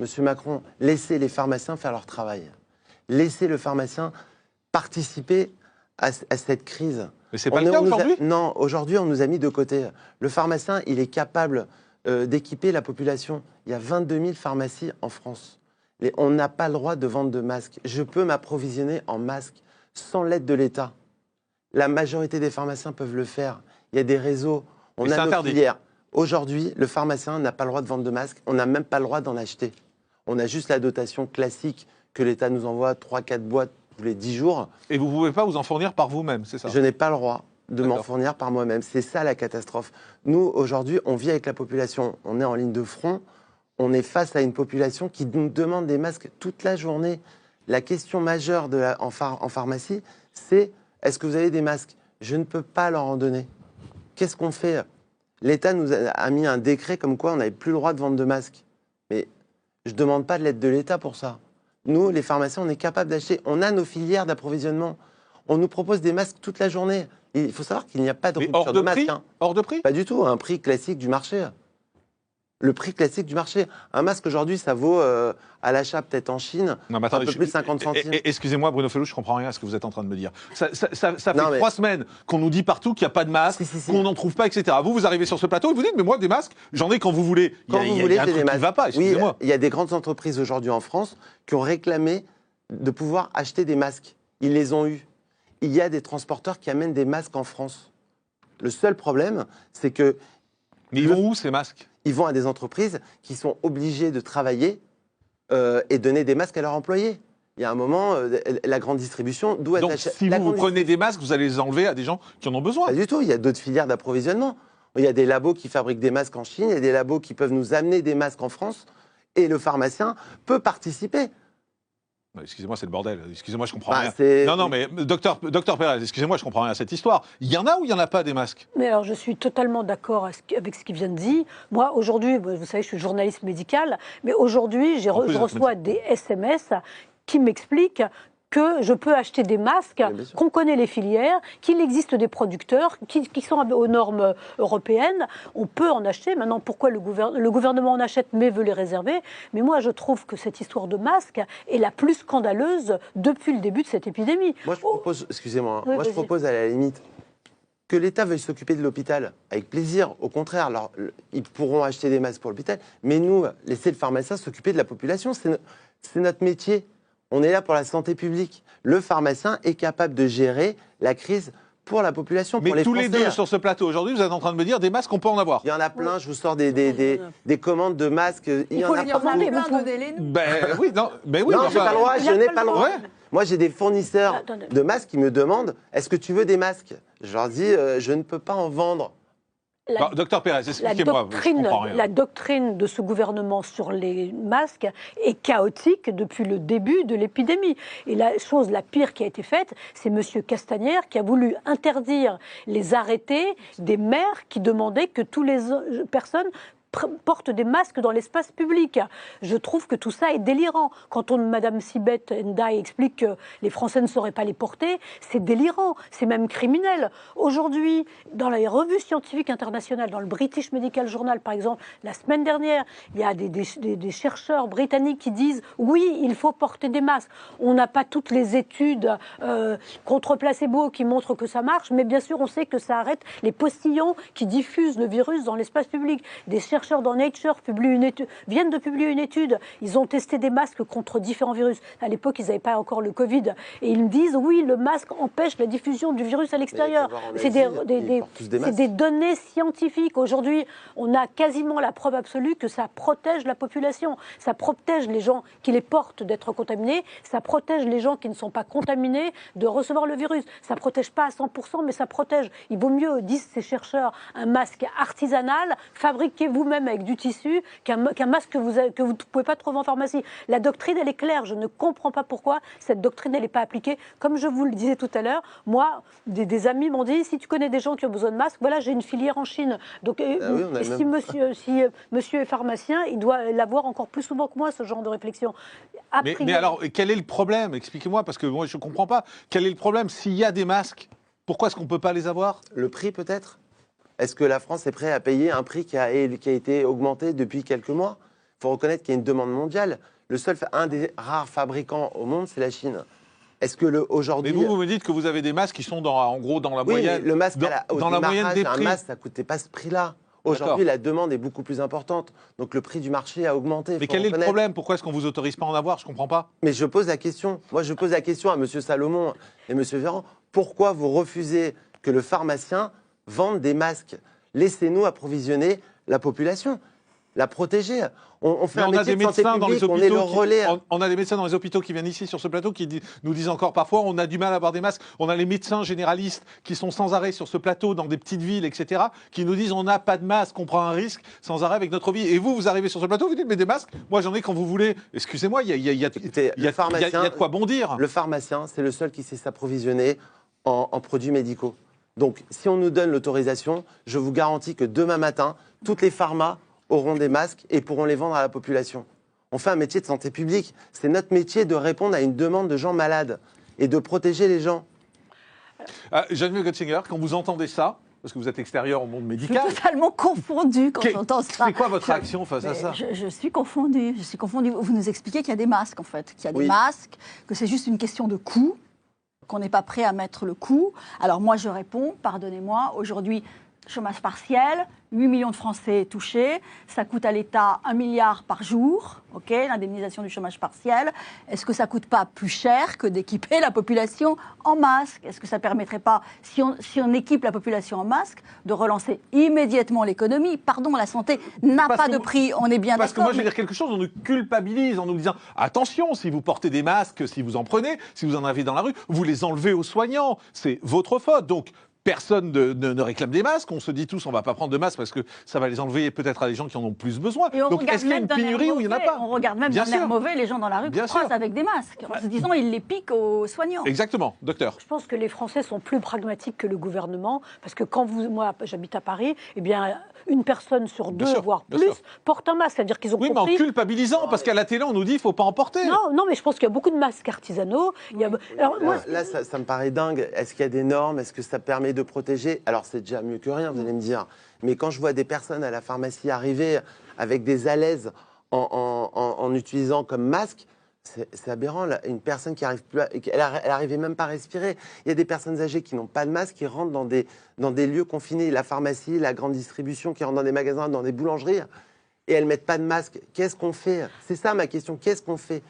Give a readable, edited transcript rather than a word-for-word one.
Monsieur Macron, laissez les pharmaciens faire leur travail. Laissez le pharmacien participer à cette crise. Mais c'est pas le cas aujourd'hui ? Non, aujourd'hui, on nous a mis de côté. Le pharmacien, il est capable d'équiper la population. Il y a 22 000 pharmacies en France. On n'a pas le droit de vendre de masques. Je peux m'approvisionner en masques sans l'aide de l'État. La majorité des pharmaciens peuvent le faire. Il y a des réseaux. On a nos filières. Aujourd'hui, le pharmacien n'a pas le droit de vendre de masques. On n'a même pas le droit d'en acheter. On a juste la dotation classique que l'État nous envoie 3-4 boîtes tous les 10 jours. Et vous ne pouvez pas vous en fournir par vous-même, c'est ça ? Je n'ai pas le droit de m'en fournir par moi-même. C'est ça la catastrophe. Nous, aujourd'hui, on vit avec la population. On est en ligne de front. On est face à une population qui nous demande des masques toute la journée. La question majeure en pharmacie, c'est est-ce que vous avez des masques ? Je ne peux pas leur en donner. Qu'est-ce qu'on fait ? L'État nous a mis un décret comme quoi on n'avait plus le droit de vendre de masques. Mais je ne demande pas de l'aide de l'État pour ça. Nous, les pharmaciens, on est capable d'acheter. On a nos filières d'approvisionnement. On nous propose des masques toute la journée. Il faut savoir qu'il n'y a pas de rupture de masque. Hors de prix ? Pas du tout. Un prix classique du marché. Le prix classique du marché. Un masque aujourd'hui, ça vaut à l'achat peut-être en Chine un peu plus de 50 centimes. Excusez-moi Bruno Felloux, je ne comprends rien à ce que vous êtes en train de me dire. Ça fait 3 semaines qu'on nous dit partout qu'il n'y a pas de masque, qu'on n'en trouve pas, etc. Vous arrivez sur ce plateau et vous dites, mais moi des masques, j'en ai quand vous voulez. Quand vous voulez, il y a un truc qui ne va pas, excusez-moi. Oui, il y a des grandes entreprises aujourd'hui en France qui ont réclamé de pouvoir acheter des masques. Ils les ont eus. Il y a des transporteurs qui amènent des masques en France. Le seul problème, c'est que... Mais ils vont où ces masques ? Ils vont à des entreprises qui sont obligées de travailler et donner des masques à leurs employés. Il y a un moment, la grande distribution, d'où elle achète. Si vous prenez des masques, vous allez les enlever à des gens qui en ont besoin. Pas du tout, il y a d'autres filières d'approvisionnement. Il y a des labos qui fabriquent des masques en Chine, il y a des labos qui peuvent nous amener des masques en France, et le pharmacien peut participer. Excusez-moi, c'est le bordel. Excusez-moi, je comprends rien. Non, mais docteur Pérez, excusez-moi, je comprends rien à cette histoire. Il y en a ou il n'y en a pas des masques ? Mais alors, je suis totalement d'accord avec ce qu'il vient de dire. Moi, aujourd'hui, vous savez, je suis journaliste médical, mais aujourd'hui, je reçois des SMS qui m'expliquent que je peux acheter des masques, qu'on connaît les filières, qu'il existe des producteurs qui sont aux normes européennes. On peut en acheter. Maintenant, pourquoi le gouvernement en achète mais veut les réserver ? Mais moi, je trouve que cette histoire de masques est la plus scandaleuse depuis le début de cette épidémie. Moi, je propose, excusez-moi, je propose à la limite que l'État veuille s'occuper de l'hôpital. Avec plaisir, au contraire. Alors, ils pourront acheter des masques pour l'hôpital, mais nous, laisser le pharmacien s'occuper de la population, c'est notre métier. On est là pour la santé publique. Le pharmacien est capable de gérer la crise pour la population, pour les Français. Mais tous les deux sur ce plateau, aujourd'hui, vous êtes en train de me dire des masques, on peut en avoir. Il y en a plein, je vous sors des commandes de masques. Il faut les demander, oui, non, mais oui. Non, j'ai pas le droit, je n'ai pas le droit. Ouais. Moi, j'ai des fournisseurs de masques qui me demandent « Est-ce que tu veux des masques ?» Je leur dis « Je ne peux pas en vendre. » Docteur Pérez, expliquez-moi. La doctrine de ce gouvernement sur les masques est chaotique depuis le début de l'épidémie. Et la chose la pire qui a été faite, c'est M. Castaner qui a voulu interdire les arrêtés des maires qui demandaient que toutes les personnes portent des masques dans l'espace public. Je trouve que tout ça est délirant. Quand Mme Sibeth Ndiaye explique que les Français ne sauraient pas les porter, c'est délirant, c'est même criminel. Aujourd'hui, dans les revues scientifiques internationales, dans le British Medical Journal par exemple, la semaine dernière, il y a des chercheurs britanniques qui disent « Oui, il faut porter des masques ». On n'a pas toutes les études contre placebo qui montrent que ça marche, mais bien sûr, on sait que ça arrête les postillons qui diffusent le virus dans l'espace public. Des chercheurs dans Nature viennent de publier une étude. Ils ont testé des masques contre différents virus. À l'époque, ils n'avaient pas encore le Covid. Et ils me disent, oui, le masque empêche la diffusion du virus à l'extérieur. C'est des données scientifiques. Aujourd'hui, on a quasiment la preuve absolue que ça protège la population. Ça protège les gens qui les portent d'être contaminés. Ça protège les gens qui ne sont pas contaminés de recevoir le virus. Ça ne protège pas à 100%, mais ça protège. Il vaut mieux, disent ces chercheurs, un masque artisanal, fabriqué vous-même avec du tissu, qu'un masque que vous ne pouvez pas trouver en pharmacie. La doctrine, elle est claire. Je ne comprends pas pourquoi cette doctrine, elle n'est pas appliquée. Comme je vous le disais tout à l'heure, moi, des amis m'ont dit, si tu connais des gens qui ont besoin de masques, voilà, j'ai une filière en Chine. Donc, si monsieur est pharmacien, il doit l'avoir encore plus souvent que moi, ce genre de réflexion. Mais alors, quel est le problème ? Expliquez-moi, parce que moi, je ne comprends pas. Quel est le problème ? S'il y a des masques, pourquoi est-ce qu'on ne peut pas les avoir ? Le prix, peut-être ? Est-ce que la France est prête à payer un prix qui a été augmenté depuis quelques mois ? faut reconnaître qu'il y a une demande mondiale. Un des rares fabricants au monde, c'est la Chine. Est-ce que aujourd'hui... Mais vous me dites que vous avez des masques qui sont en gros dans la moyenne. Le masque dans la moyenne des prix. Un masque, ça coûtait pas ce prix-là. Aujourd'hui, la demande est beaucoup plus importante. Donc le prix du marché a augmenté. Mais quel est le problème? Pourquoi est-ce qu'on vous autorise pas à en avoir? Je comprends pas. Mais je pose la question. Moi, je pose la question à M. Salomon et M. Véran. Pourquoi vous refusez que le pharmacien vende des masques? Laissez-nous approvisionner la population, la protéger. On fait un métier de santé publique, on est le relais. On a des médecins dans les hôpitaux qui viennent ici sur ce plateau qui nous disent encore parfois on a du mal à avoir des masques. On a les médecins généralistes qui sont sans arrêt sur ce plateau dans des petites villes, etc., qui nous disent on n'a pas de masque, on prend un risque sans arrêt avec notre vie. Et vous arrivez sur ce plateau, vous dites mais des masques, moi j'en ai quand vous voulez. Excusez-moi, il y a de quoi bondir. Le pharmacien, c'est le seul qui sait s'approvisionner en produits médicaux. Donc si on nous donne l'autorisation, je vous garantis que demain matin, toutes les pharmas auront des masques et pourront les vendre à la population. On fait un métier de santé publique. C'est notre métier de répondre à une demande de gens malades et de protéger les gens. Geneviève Gotzinger, quand vous entendez ça, parce que vous êtes extérieur au monde médical... Je suis totalement confondue quand j'entends ça. C'est quoi votre réaction face à ça? Je suis confondue. Vous nous expliquez qu'il y a des masques, en fait. Qu'il y a des masques, que c'est juste une question de coût, qu'on n'est pas prêt à mettre le coût. Alors moi, je réponds, pardonnez-moi, aujourd'hui... Chômage partiel, 8 millions de Français touchés, ça coûte à l'État 1 milliard par jour, l'indemnisation du chômage partiel. Est-ce que ça ne coûte pas plus cher que d'équiper la population en masque? Est-ce que ça ne permettrait pas, si on équipe la population en masque, de relancer immédiatement l'économie? Pardon, la santé n'a pas de prix, on est bien d'accord. Parce que moi, je vais dire quelque chose, on nous culpabilise en nous disant attention, si vous portez des masques, si vous en prenez, si vous en avez dans la rue, vous les enlevez aux soignants, c'est votre faute. Donc, personne ne réclame des masques. On se dit tous, on ne va pas prendre de masques parce que ça va les enlever peut-être à des gens qui en ont plus besoin. Donc, est-ce qu'il y a une pénurie ou il n'y en a pas? On regarde même d'un air mauvais les gens dans la rue qui croisent avec des masques. En se disant, ils les piquent aux soignants. Exactement, docteur. Je pense que les Français sont plus pragmatiques que le gouvernement. Parce que moi, j'habite à Paris, eh bien, une personne sur deux, voire plus, porte un masque. C'est-à-dire qu'ils ont compris... mais en culpabilisant, parce qu'à la télé, on nous dit qu'il ne faut pas en porter. Non, mais je pense qu'il y a beaucoup de masques artisanaux. Là, ça me paraît dingue. Est-ce qu'il y a des normes? Est-ce que ça permet de protéger? Alors, c'est déjà mieux que rien, vous allez me dire. Mais quand je vois des personnes à la pharmacie arriver avec des alaises en utilisant comme masque, c'est aberrant. Là. Une personne qui arrive plus, elle n'arrivait même pas à respirer. Il y a des personnes âgées qui n'ont pas de masque, qui rentrent dans des lieux confinés, la pharmacie, la grande distribution, qui rentrent dans des magasins, dans des boulangeries, et elles ne mettent pas de masque. Qu'est-ce qu'on fait? C'est ça ma question. Qu'est-ce qu'on fait?